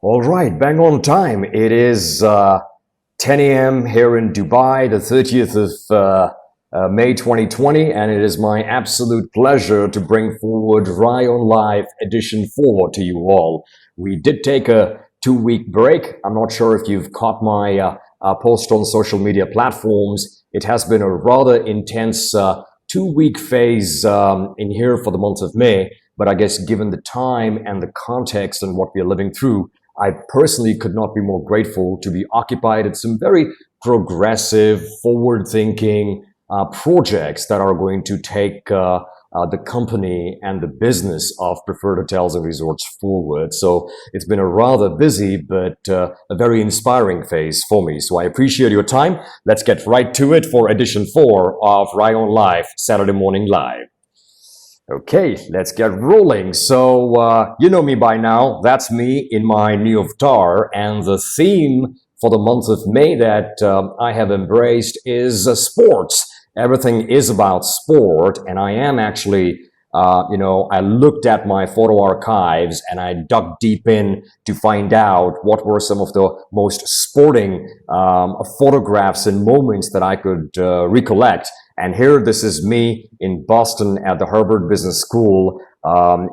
All right, bang on time. It is 10 a.m. here in Dubai, the 30th of May 2020, and it is my absolute pleasure to bring forward Rai on Live Edition 4 to you all. We did take a 2-week break. I'm not sure if you've caught my post on social media platforms. It has been a rather intense 2-week phase in here for the month of May, but I guess given the time and the context and what we are living through, I personally could not be more grateful to be occupied at some very progressive, forward-thinking projects that are going to take the company and the business of Preferred Hotels and Resorts forward. So it's been a rather busy but a very inspiring phase for me. So I appreciate your time. Let's get right to it for edition 4 of Rai on Live, Saturday Morning Live. Okay, let's get rolling. So, you know me by now. That's me in my new avatar. And the theme for the month of May that I have embraced is sports. Everything is about sport. And I am actually, I looked at my photo archives and I dug deep in to find out what were some of the most sporting photographs and moments that I could recollect. And here, this is me in Boston at the Harvard Business School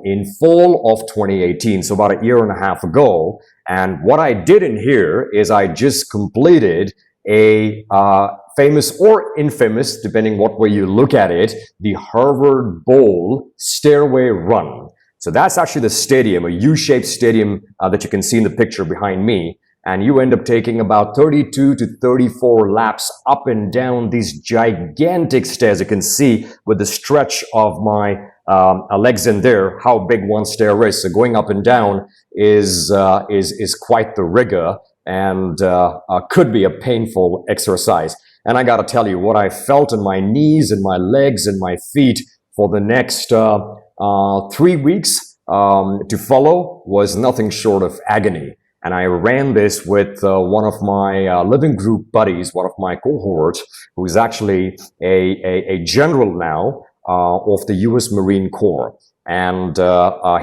in fall of 2018, so about a year and a half ago. And what I did in here is I just completed a famous or infamous, depending what way you look at it, the Harvard Bowl Stairway Run. So that's actually the stadium, a U-shaped stadium that you can see in the picture behind me. And you end up taking about 32 to 34 laps up and down these gigantic stairs. You can see with the stretch of my legs in there how big one stair is. So going up and down is quite the rigor and could be a painful exercise. And I got to tell you, what I felt in my knees and my legs and my feet for the next 3 weeks to follow was nothing short of agony. And I ran this with one of my living group buddies, one of my cohorts, who is actually a general now of the U.S. Marine Corps. And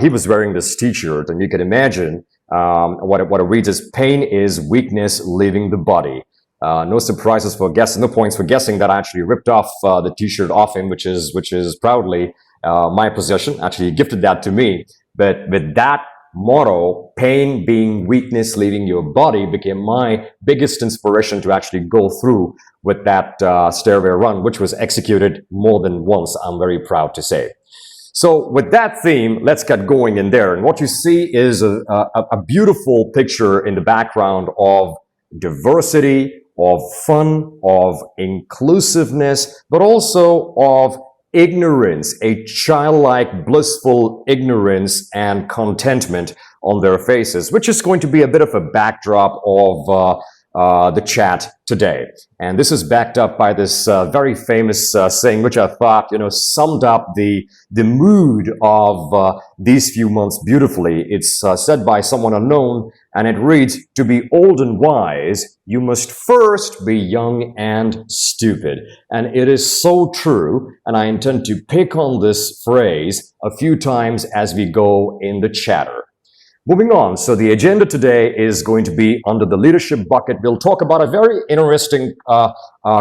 he was wearing this t-shirt, and you can imagine what it reads as "Pain is weakness leaving the body." No surprises for guessing, no points for guessing that I actually ripped off the t-shirt off him, which is proudly my possession. Actually, he gifted that to me. But with that motto, pain being weakness leaving your body, became my biggest inspiration to actually go through with that stairway run, which was executed more than once, I'm very proud to say. So with that theme, let's get going in there. And what you see is a beautiful picture in the background of diversity, of fun, of inclusiveness, but also of ignorance, a childlike, blissful ignorance and contentment on their faces, which is going to be a bit of a backdrop of the chat today. And this is backed up by this very famous saying, which I thought, summed up the mood of these few months beautifully. It's said by someone unknown, and it reads, "To be old and wise, you must first be young and stupid." And it is so true, and I intend to pick on this phrase a few times as we go in the chatter. Moving on, so the agenda today is going to be under the leadership bucket. We'll talk about a very interesting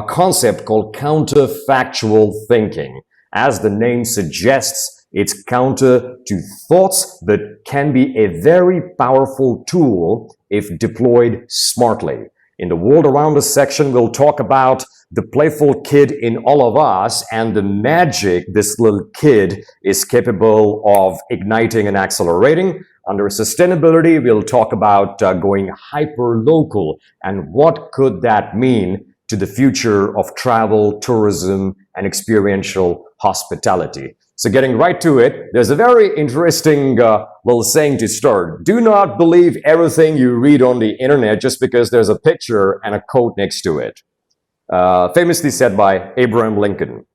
concept called counterfactual thinking. As the name suggests, it's counter to thoughts that can be a very powerful tool if deployed smartly. In the world around us section, we'll talk about the playful kid in all of us and the magic this little kid is capable of igniting and accelerating. Under sustainability, we'll talk about going hyperlocal and what could that mean to the future of travel, tourism, and experiential hospitality. So getting right to it, there's a very interesting little saying to start. Do not believe everything you read on the internet just because there's a picture and a quote next to it. Famously said by Abraham Lincoln.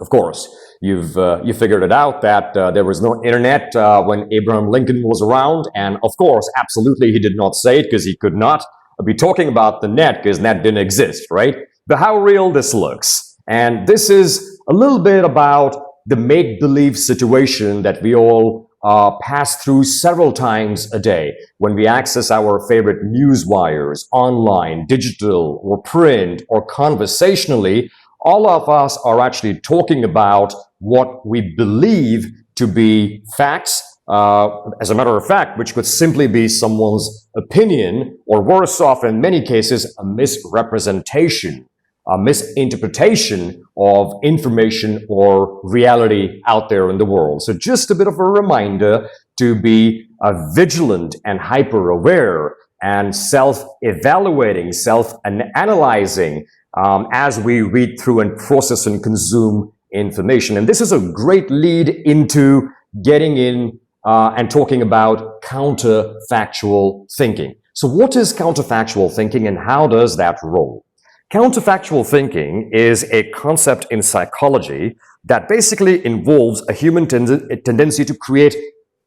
Of course, you figured it out that there was no internet when Abraham Lincoln was around, and of course, absolutely, he did not say it because he could not be talking about the net because net didn't exist, right? But how real this looks, and this is a little bit about the make-believe situation that we all pass through several times a day. When we access our favorite news wires, online, digital, or print, or conversationally, all of us are actually talking about what we believe to be facts, as a matter of fact, which could simply be someone's opinion, or worse off, in many cases, a misrepresentation, a misinterpretation of information or reality out there in the world. So just a bit of a reminder to be vigilant and hyper-aware and self-evaluating, self-analyzing as we read through and process and consume information. And this is a great lead into getting in and talking about counterfactual thinking. So what is counterfactual thinking and how does that roll? Counterfactual thinking is a concept in psychology that basically involves a human tendency to create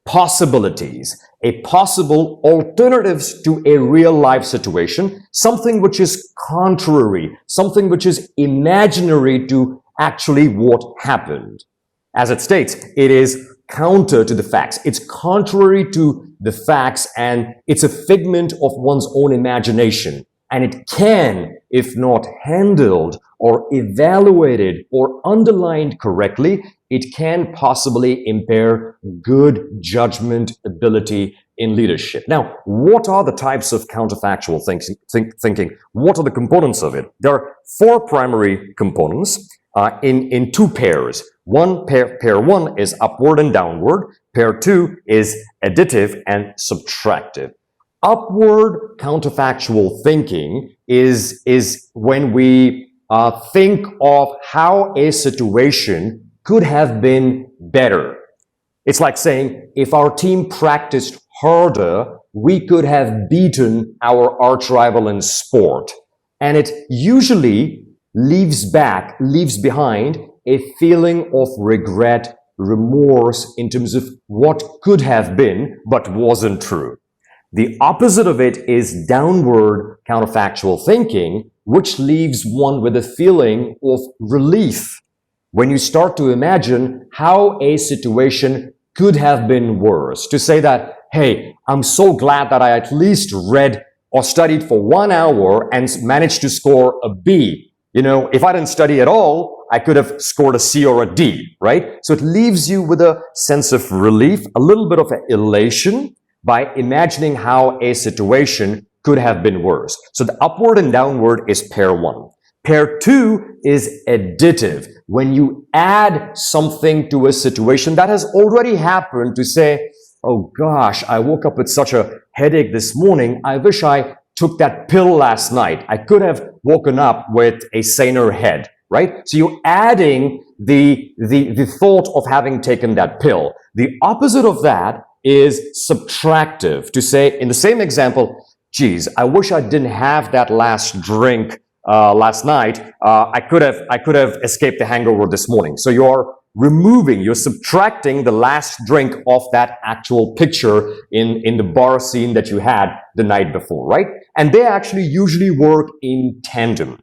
possibilities, a possible alternatives to a real life situation, something which is contrary, something which is imaginary to actually what happened. As it states, it is counter to the facts. It's contrary to the facts and it's a figment of one's own imagination. And it can, if not handled or evaluated or underlined correctly, it can possibly impair good judgment ability in leadership. Now, what are the types of counterfactual thinking? What are the components of it? There are four primary components in two pairs. Pair one is upward and downward. Pair two is additive and subtractive. Upward counterfactual thinking is when we think of how a situation could have been better. It's like saying, if our team practiced harder, we could have beaten our arch rival in sport. And it usually leaves behind a feeling of regret, remorse in terms of what could have been but wasn't true. The opposite of it is downward counterfactual thinking, which leaves one with a feeling of relief when you start to imagine how a situation could have been worse. To say that, hey, I'm so glad that I at least read or studied for 1 hour and managed to score a B. You know, if I didn't study at all, I could have scored a C or a D, right? So it leaves you with a sense of relief, a little bit of elation by imagining how a situation could have been worse. So the upward and downward is pair one. Pair two is additive. When you add something to a situation that has already happened, to say, oh gosh, I woke up with such a headache this morning. I wish I took that pill last night. I could have woken up with a saner head, right? So you're adding the thought of having taken that pill. The opposite of that is subtractive. To say, in the same example, geez, I wish I didn't have that last drink last night. I could have escaped the hangover this morning. So you're subtracting the last drink off that actual picture in the bar scene that you had the night before, right? And they actually usually work in tandem.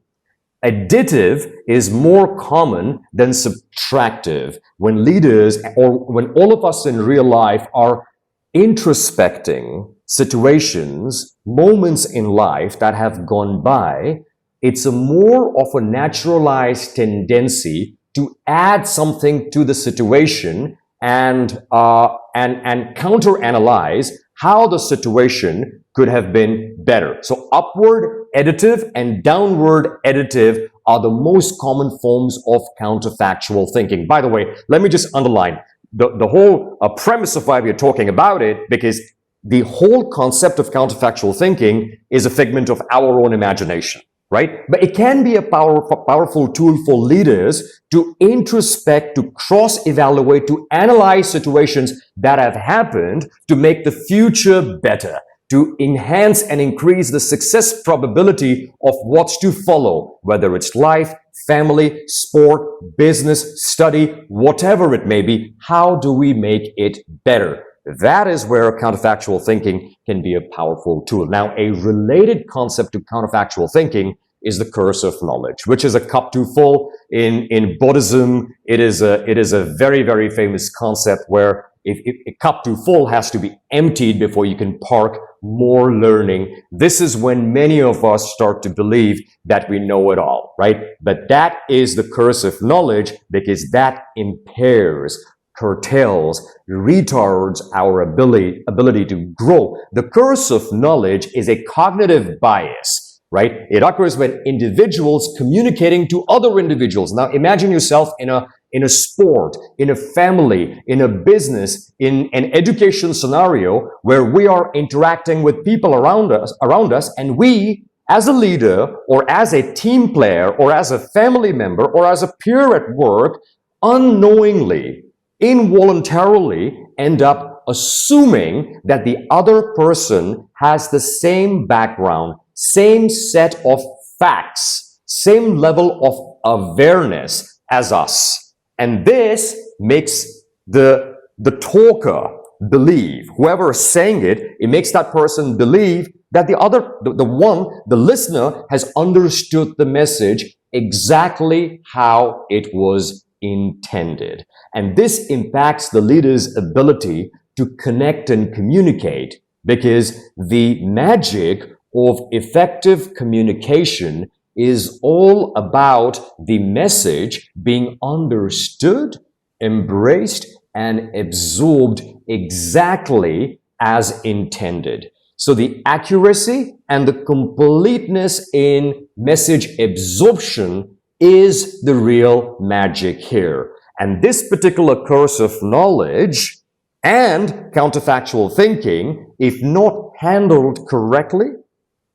Additive is more common than subtractive. When leaders, or when all of us in real life are introspecting situations, moments in life that have gone by, it's a more of a naturalized tendency to add something to the situation and counter-analyze how the situation could have been better. So upward additive and downward additive are the most common forms of counterfactual thinking. By the way, let me just underline the whole premise of why we're talking about it, because the whole concept of counterfactual thinking is a figment of our own imagination, right? But it can be a powerful tool for leaders to introspect, to cross-evaluate, to analyze situations that have happened to make the future better, to enhance and increase the success probability of what's to follow, whether it's life, family, sport, business, study, whatever it may be. How do we make it better? That is where counterfactual thinking can be a powerful tool. Now, a related concept to counterfactual thinking is the curse of knowledge, which is a cup too full in Buddhism. It is a very, very famous concept where a cup too full has to be emptied before you can park more learning. This is when many of us start to believe that we know it all, right? But that is the curse of knowledge, because that impairs, curtails, retards our ability to grow. The curse of knowledge is a cognitive bias, right? It occurs when individuals communicating to other individuals. Now imagine yourself in a sport, in a family, in a business, in an education scenario where we are interacting with people around us, and we, as a leader or as a team player or as a family member or as a peer at work, unknowingly, involuntarily end up assuming that the other person has the same background, same set of facts, same level of awareness as us. And this makes the talker believe, whoever is saying it, it makes that person believe that the listener has understood the message exactly how it was intended. And this impacts the leader's ability to connect and communicate, because the magic of effective communication is all about the message being understood, embraced, and absorbed exactly as intended. So the accuracy and the completeness in message absorption is the real magic here. And this particular curse of knowledge and counterfactual thinking, if not handled correctly,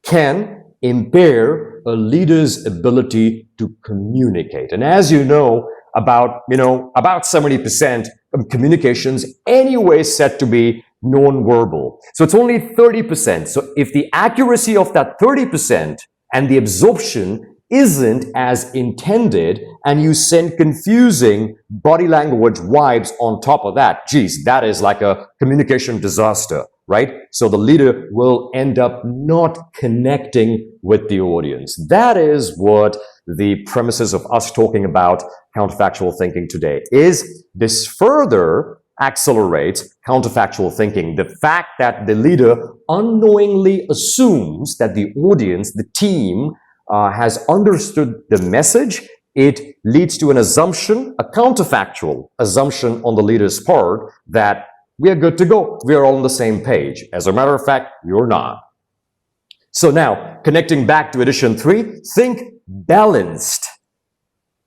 can impair a leader's ability to communicate. And as you know, about 70% of communications anyway said to be non-verbal. So it's only 30%. So if the accuracy of that 30% and the absorption isn't as intended, and you send confusing body language vibes on top of that, geez, that is like a communication disaster, right? So the leader will end up not connecting with the audience. That is what the premises of us talking about counterfactual thinking today is. This further accelerates counterfactual thinking. The fact that the leader unknowingly assumes that the audience, the team, has understood the message, it leads to an assumption, a counterfactual assumption on the leader's part that we are good to go. We are all on the same page. As a matter of fact, you're not. So now, connecting back to edition 3, think balanced,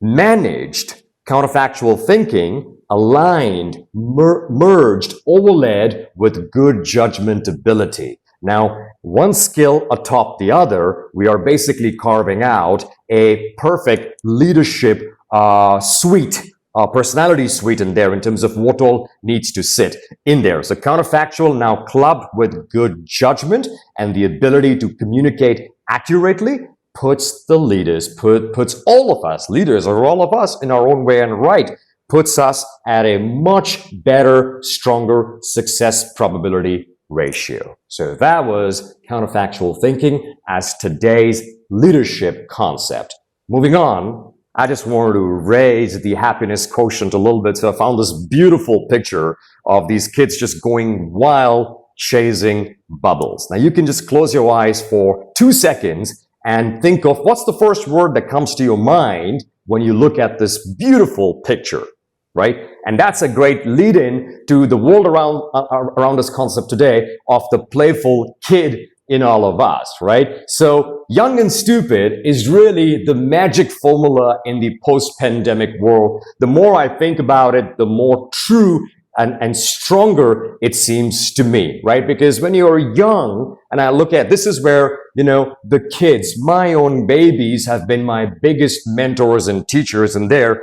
managed counterfactual thinking, aligned, merged, overlaid with good judgment ability. Now, one skill atop the other, we are basically carving out a perfect leadership suite, personality suite in there in terms of what all needs to sit in there. So counterfactual now clubbed with good judgment and the ability to communicate accurately puts the leaders, puts all of us, leaders or all of us in our own way and right, puts us at a much better, stronger success probability ratio. So that was counterfactual thinking as today's leadership concept. Moving on, I just wanted to raise the happiness quotient a little bit. So I found this beautiful picture of these kids just going wild, chasing bubbles. Now you can just close your eyes for 2 seconds and think of what's the first word that comes to your mind when you look at this beautiful picture, right? And that's a great lead-in to the world around this concept today of the playful kid in all of us, right? So young and stupid is really the magic formula in the post-pandemic world. The more I think about it, the more true and stronger it seems to me, right? Because when you're young, and I look at, this is where, the kids, my own babies have been my biggest mentors and teachers, and their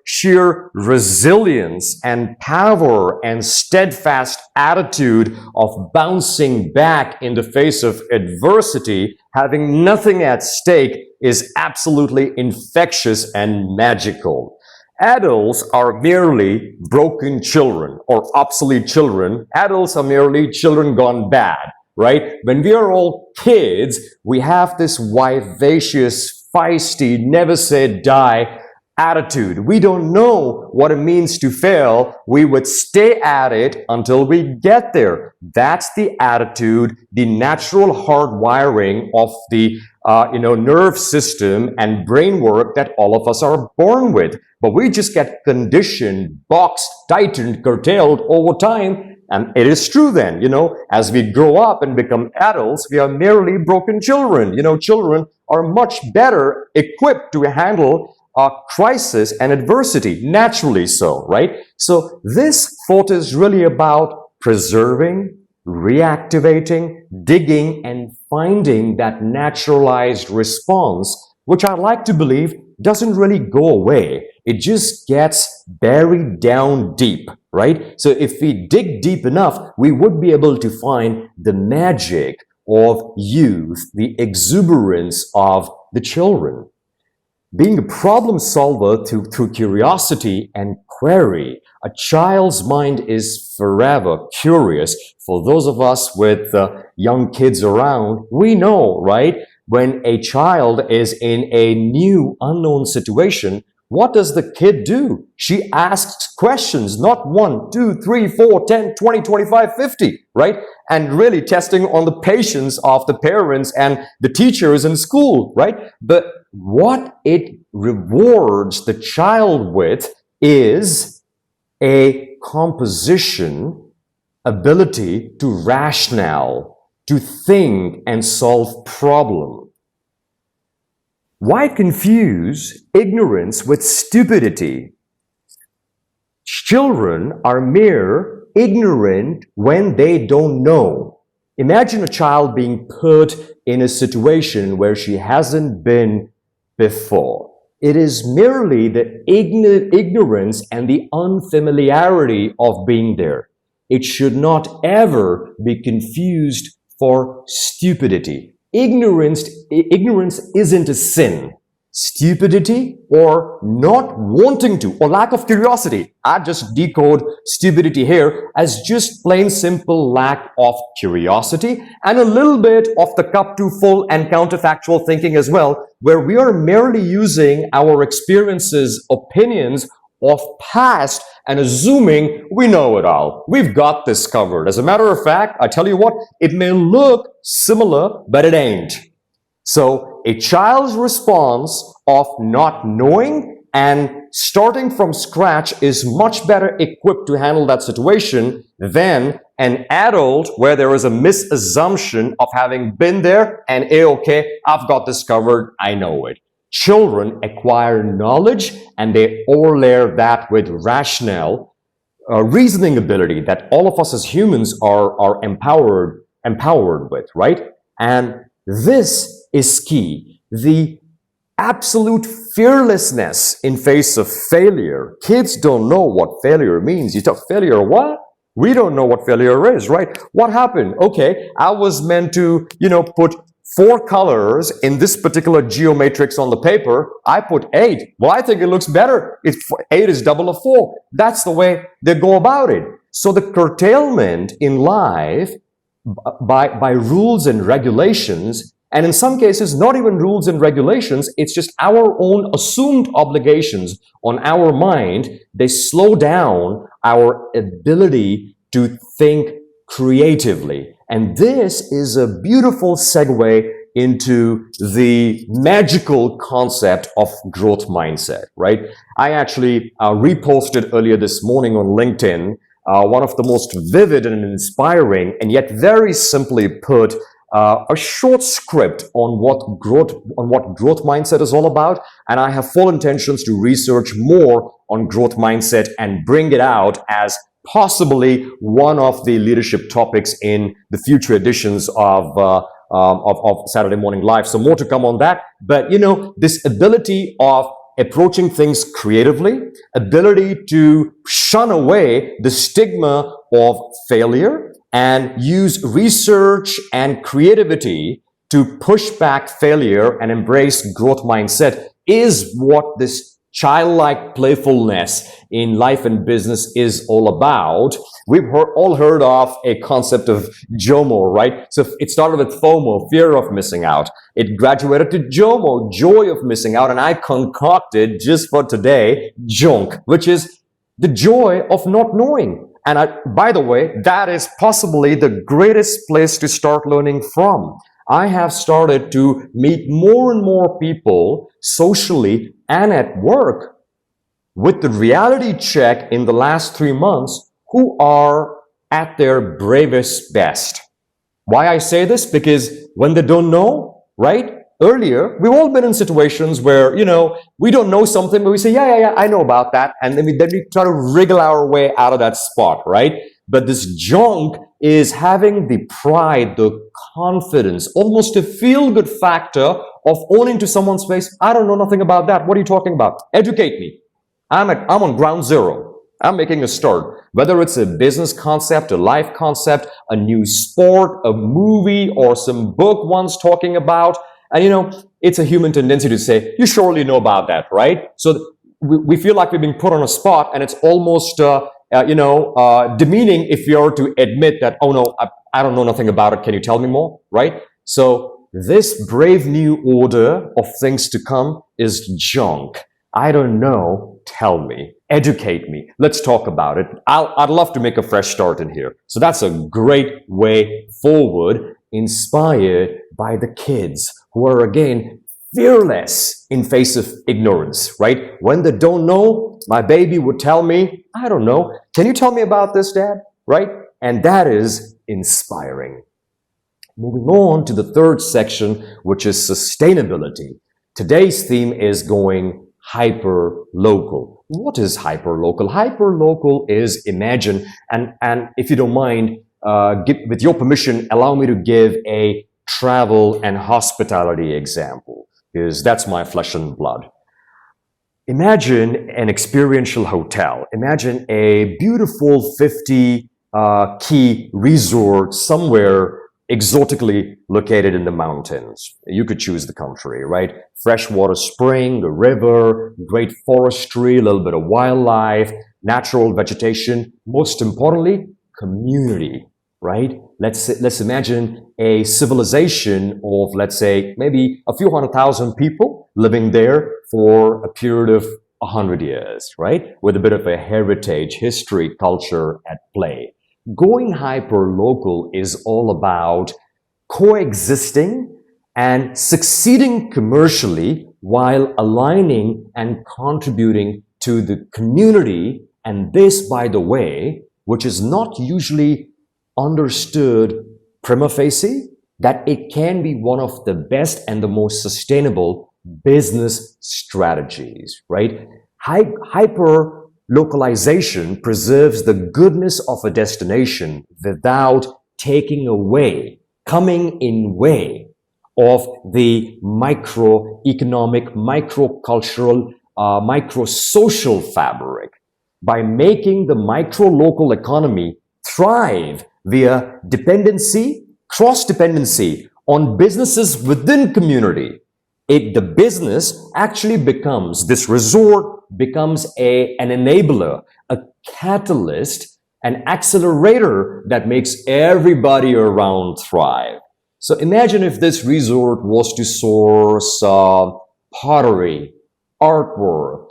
sheer resilience and power and steadfast attitude of bouncing back in the face of adversity, having nothing at stake, is absolutely infectious and magical. Adults are merely broken children or obsolete children. Adults are merely children gone bad, right? When we are all kids, we have this vivacious, feisty, never say die attitude. We don't know what it means to fail. We would stay at it until we get there. That's the attitude, the natural hardwiring of the nerve system and brain work that all of us are born with. But we just get conditioned, boxed, tightened, curtailed over time. And it is true then, as we grow up and become adults, we are merely broken children. Children are much better equipped to handle crisis and adversity, naturally so, right? So this thought is really about preserving, reactivating, digging, and finding that naturalized response, which I like to believe doesn't really go away. It just gets buried down deep, right? So if we dig deep enough, we would be able to find the magic of youth, the exuberance of the children. Being a problem solver through curiosity and query, a child's mind is forever curious. For those of us with young kids around, we know, right? When a child is in a new, unknown situation, what does the kid do? She asks questions, not 1, 2, 3, 4, 10, 20, 25, 50, right? And really testing on the patience of the parents and the teachers in school, right? But what it rewards the child with is a composition ability to rationale, to think and solve problem. Why confuse ignorance with stupidity? Children are mere ignorant when they don't know. Imagine a child being put in a situation where she hasn't been before. It is merely the ignorance and the unfamiliarity of being there. It should not ever be confused for stupidity. Ignorance isn't a sin. Stupidity or not wanting to or lack of curiosity. I just decode stupidity here as just plain simple lack of curiosity and a little bit of the cup too full and counterfactual thinking as well, where we are merely using our experiences, opinions of past and assuming we know it all. We've got this covered. As a matter of fact, I tell you what, it may look similar, but it ain't. So a child's response of not knowing and starting from scratch is much better equipped to handle that situation than an adult where there is a misassumption of having been there and, hey, okay, I've got this covered, I know it. Children acquire knowledge and they overlay that with rationale, reasoning ability that all of us as humans are empowered with, right? And this is key. The absolute fearlessness in face of failure. Kids don't know what failure means. You talk failure, what? We don't know what failure is, right? What happened? Okay, I was meant to, put 4 colors in this particular geomatrix on the paper. I put 8. Well, I think it looks better if 8 is double of 4. That's the way they go about it. So the curtailment in life by rules and regulations, and in some cases, not even rules and regulations, it's just our own assumed obligations on our mind. They slow down our ability to think creatively. And this is a beautiful segue into the magical concept of growth mindset, right? I actually reposted earlier this morning on LinkedIn one of the most vivid and inspiring and yet very simply put a short script on what growth mindset is all about, and I have full intentions to research more on growth mindset and bring it out as possibly one of the leadership topics in the future editions of Saturday Morning Live. So more to come on that. But this ability of approaching things creatively, ability to shun away the stigma of failure and use research and creativity to push back failure and embrace growth mindset is what this childlike playfulness in life and business is all about. We've all heard of a concept of JOMO, right? So it started with FOMO, fear of missing out. It graduated to JOMO, joy of missing out. And I concocted just for today, JONK, which is the joy of not knowing. And by the way, that is possibly the greatest place to start learning from. I have started to meet more and more people socially and at work with the reality check in the last 3 months who are at their bravest best. Why I say this? Because when they don't know, right? Earlier, we've all been in situations where, we don't know something, but we say, yeah, I know about that. And then we try to wriggle our way out of that spot, right? But this junk is having the pride, the confidence, almost a feel-good factor of owning to someone's face, I don't know nothing about that. What are you talking about? Educate me. I'm on ground zero. I'm making a start. Whether it's a business concept, a life concept, a new sport, a movie, or some book one's talking about. And it's a human tendency to say, you surely know about that, right? So we feel like we're being put on a spot, and it's almost, demeaning if you're to admit that, oh no, I don't know nothing about it. Can you tell me more, right? So this brave new order of things to come is junk. I don't know. Tell me. Educate me. Let's talk about it. I'd love to make a fresh start in here. So that's a great way forward, inspired by the kids who are, again, fearless in face of ignorance, right? When they don't know, my baby would tell me, I don't know. Can you tell me about this, Dad? Right? And that is inspiring. Moving on to the third section, which is sustainability. Today's theme is going hyper-local. What is hyper-local? Hyper-local is, imagine, and if you don't mind, with your permission, allow me to give a travel and hospitality example, because that's my flesh and blood. Imagine an experiential hotel. Imagine a beautiful 50-key resort somewhere exotically located in the mountains. You could choose the country, right? Freshwater spring, a river, great forestry, a little bit of wildlife, natural vegetation, most importantly, community, right? Let's imagine a civilization of, let's say, maybe a few 100,000 people living there for a period of 100 years, right? With a bit of a heritage, history, culture at play. Going hyper-local is all about coexisting and succeeding commercially while aligning and contributing to the community. And this, by the way, which is not usually understood prima facie, that it can be one of the best and the most sustainable business strategies, right? Hyper-localization preserves the goodness of a destination without taking away, coming in way of the microeconomic, microcultural, microsocial fabric. By making the micro-local economy thrive via dependency, cross-dependency on businesses within community, the business actually becomes, this resort becomes an enabler, a catalyst, an accelerator that makes everybody around thrive. So imagine if this resort was to source pottery, artwork,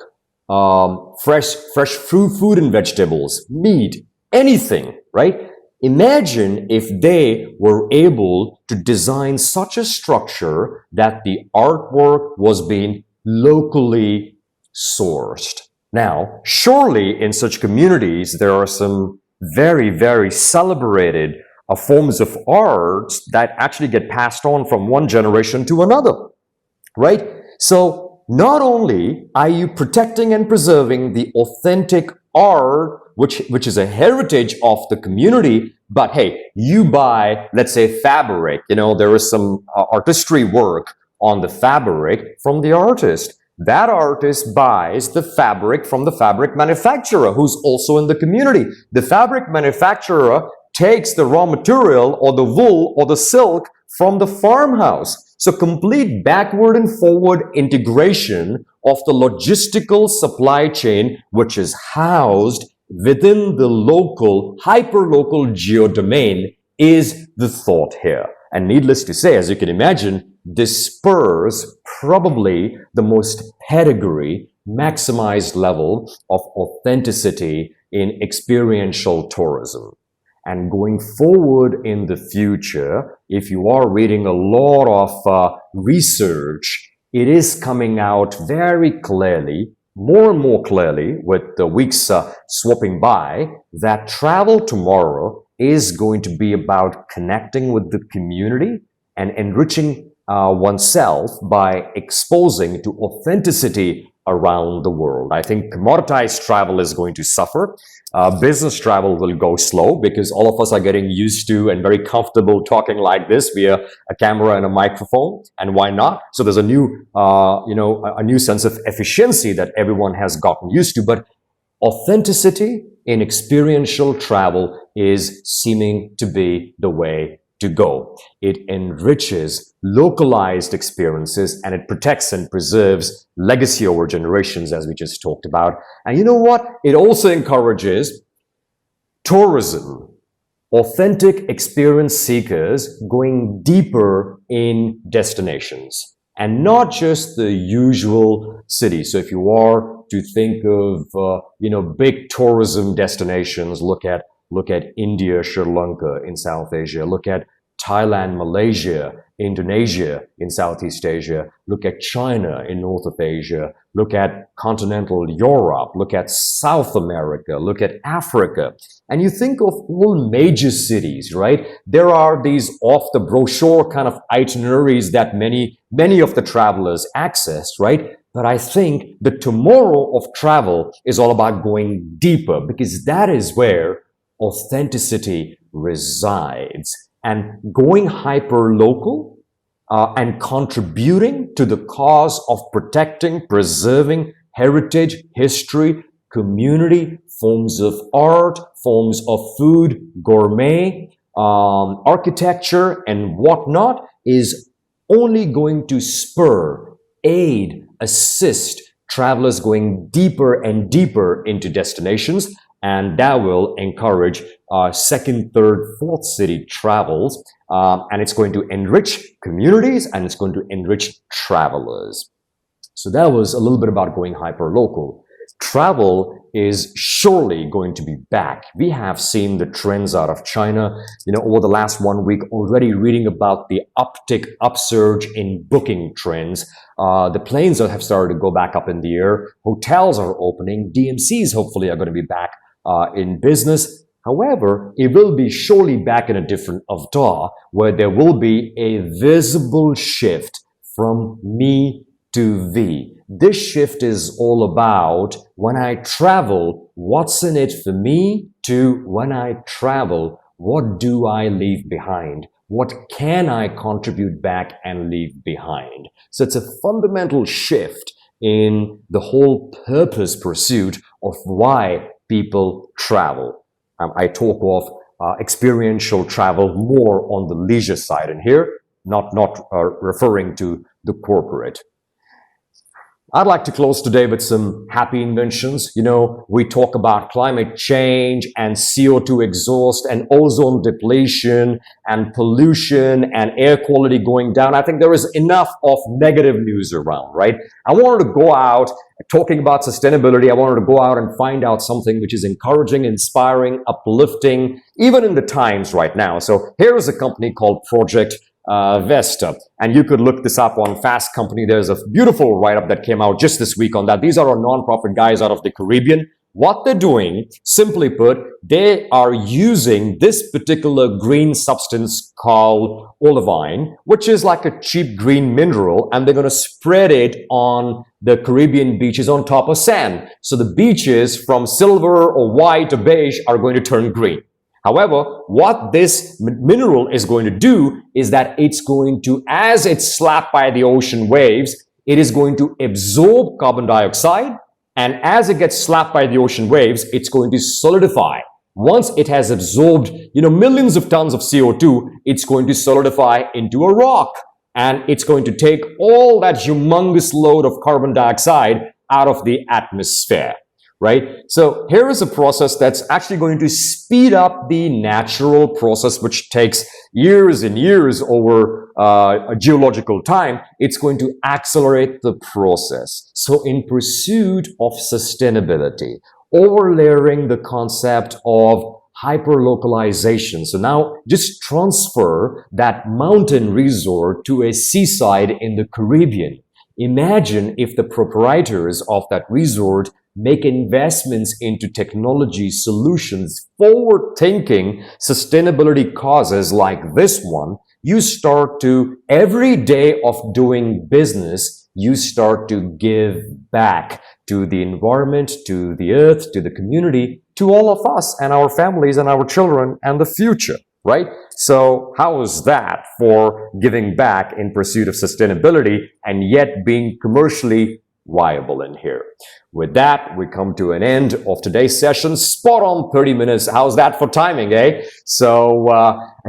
fresh food and vegetables, meat, anything, right? Imagine if they were able to design such a structure that the artwork was being locally sourced. Now, surely in such communities, there are some very, very celebrated forms of art that actually get passed on from one generation to another, right? So not only are you protecting and preserving the authentic art, which is a heritage of the community, but hey, you buy, let's say, fabric. There is some artistry work on the fabric from the artist. That artist buys the fabric from the fabric manufacturer, who's also in the community. The fabric manufacturer takes the raw material or the wool or the silk from the farmhouse. So complete backward and forward integration of the logistical supply chain, which is housed within the local, hyperlocal geodomain, is the thought here. And needless to say, as you can imagine, this spurs probably the most pedigree, maximized level of authenticity in experiential tourism. And going forward in the future, if you are reading a lot of research, it is coming out very clearly, more and more clearly with the weeks swapping by, that travel tomorrow is going to be about connecting with the community and enriching oneself by exposing to authenticity around the world. I think commoditized travel is going to suffer. Business travel will go slow because all of us are getting used to and very comfortable talking like this via a camera and a microphone. And why not? So there's a new, a new sense of efficiency that everyone has gotten used to. But authenticity in experiential travel is seeming to be the way to go. It enriches localized experiences and it protects and preserves legacy over generations, as we just talked about. And you know what? It also encourages tourism, authentic experience seekers going deeper in destinations and not just the usual cities. So if you are to think of, big tourism destinations, look at India, Sri Lanka in South Asia. Look at Thailand, Malaysia, Indonesia in Southeast Asia. Look at China in North of Asia. Look at continental Europe. Look at South America. Look at Africa. And you think of all major cities, right? There are these off-the-brochure kind of itineraries that many of the travelers access, right? But I think the tomorrow of travel is all about going deeper because that is where authenticity resides. And going hyper-local and contributing to the cause of protecting, preserving heritage, history, community, forms of art, forms of food, gourmet, architecture, and whatnot is only going to spur, aid, assist travelers going deeper and deeper into destinations. And that will encourage second, third, fourth city travels. And it's going to enrich communities and it's going to enrich travelers. So that was a little bit about going hyper-local. Travel is surely going to be back. We have seen the trends out of China, over the last 1 week, already reading about the upsurge in booking trends. The planes have started to go back up in the air. Hotels are opening. DMCs hopefully are going to be back in business. However, it will be surely back in a different avatar where there will be a visible shift from me to we. This shift is all about when I travel, what's in it for me, to when I travel, what do I leave behind? What can I contribute back and leave behind? So it's a fundamental shift in the whole purpose pursuit of why people travel. I talk of experiential travel more on the leisure side and here, not referring to the corporate. I'd like to close today with some happy inventions. We talk about climate change and CO2 exhaust and ozone depletion and pollution and air quality going down. I think there is enough of negative news around, right? I wanted to go out talking about sustainability. I wanted to go out and find out something which is encouraging, inspiring, uplifting, even in the times right now. So here is a company called Project Vesta. And you could look this up on Fast Company. There's a beautiful write-up that came out just this week on that. These are our non-profit guys out of the Caribbean. What they're doing, simply put, they are using this particular green substance called olivine, which is like a cheap green mineral, and they're going to spread it on the Caribbean beaches on top of sand. So the beaches from silver or white or beige are going to turn green. However, what this mineral is going to do is that it's going to, as it's slapped by the ocean waves, it is going to absorb carbon dioxide. And as it gets slapped by the ocean waves, it's going to solidify. Once it has absorbed, millions of tons of CO2, it's going to solidify into a rock. and it's going to take all that humongous load of carbon dioxide out of the atmosphere, right? So here is a process that's actually going to speed up the natural process, which takes years and years over a geological time. It's going to accelerate the process. So in pursuit of sustainability, overlaying the concept of hyperlocalization. So now just transfer that mountain resort to a seaside in the Caribbean. Imagine if the proprietors of that resort make investments into technology solutions, forward-thinking sustainability causes like this one. You start to, every day of doing business, you start to give back to the environment, to the earth, to the community, to all of us and our families and our children and the future, right? So how is that for giving back in pursuit of sustainability and yet being commercially viable in here? With that, we come to an end of today's session. Spot on 30 minutes. How's that for timing, eh? So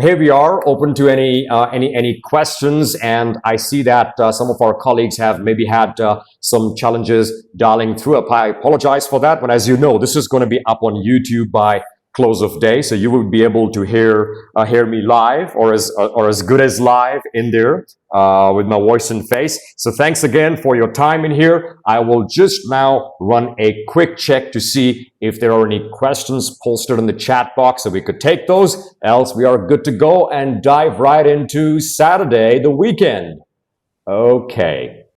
here we are, open to any questions. And I see that some of our colleagues have maybe had some challenges dialing through. I apologize for that. But as you know, this is going to be up on YouTube by close of day, so you will be able to hear me live or as good as live in there with my voice and face. So thanks again for your time in here. I will just now run a quick check to see if there are any questions posted in the chat box so we could take those. Else we are good to go and dive right into Saturday, the weekend. Okay.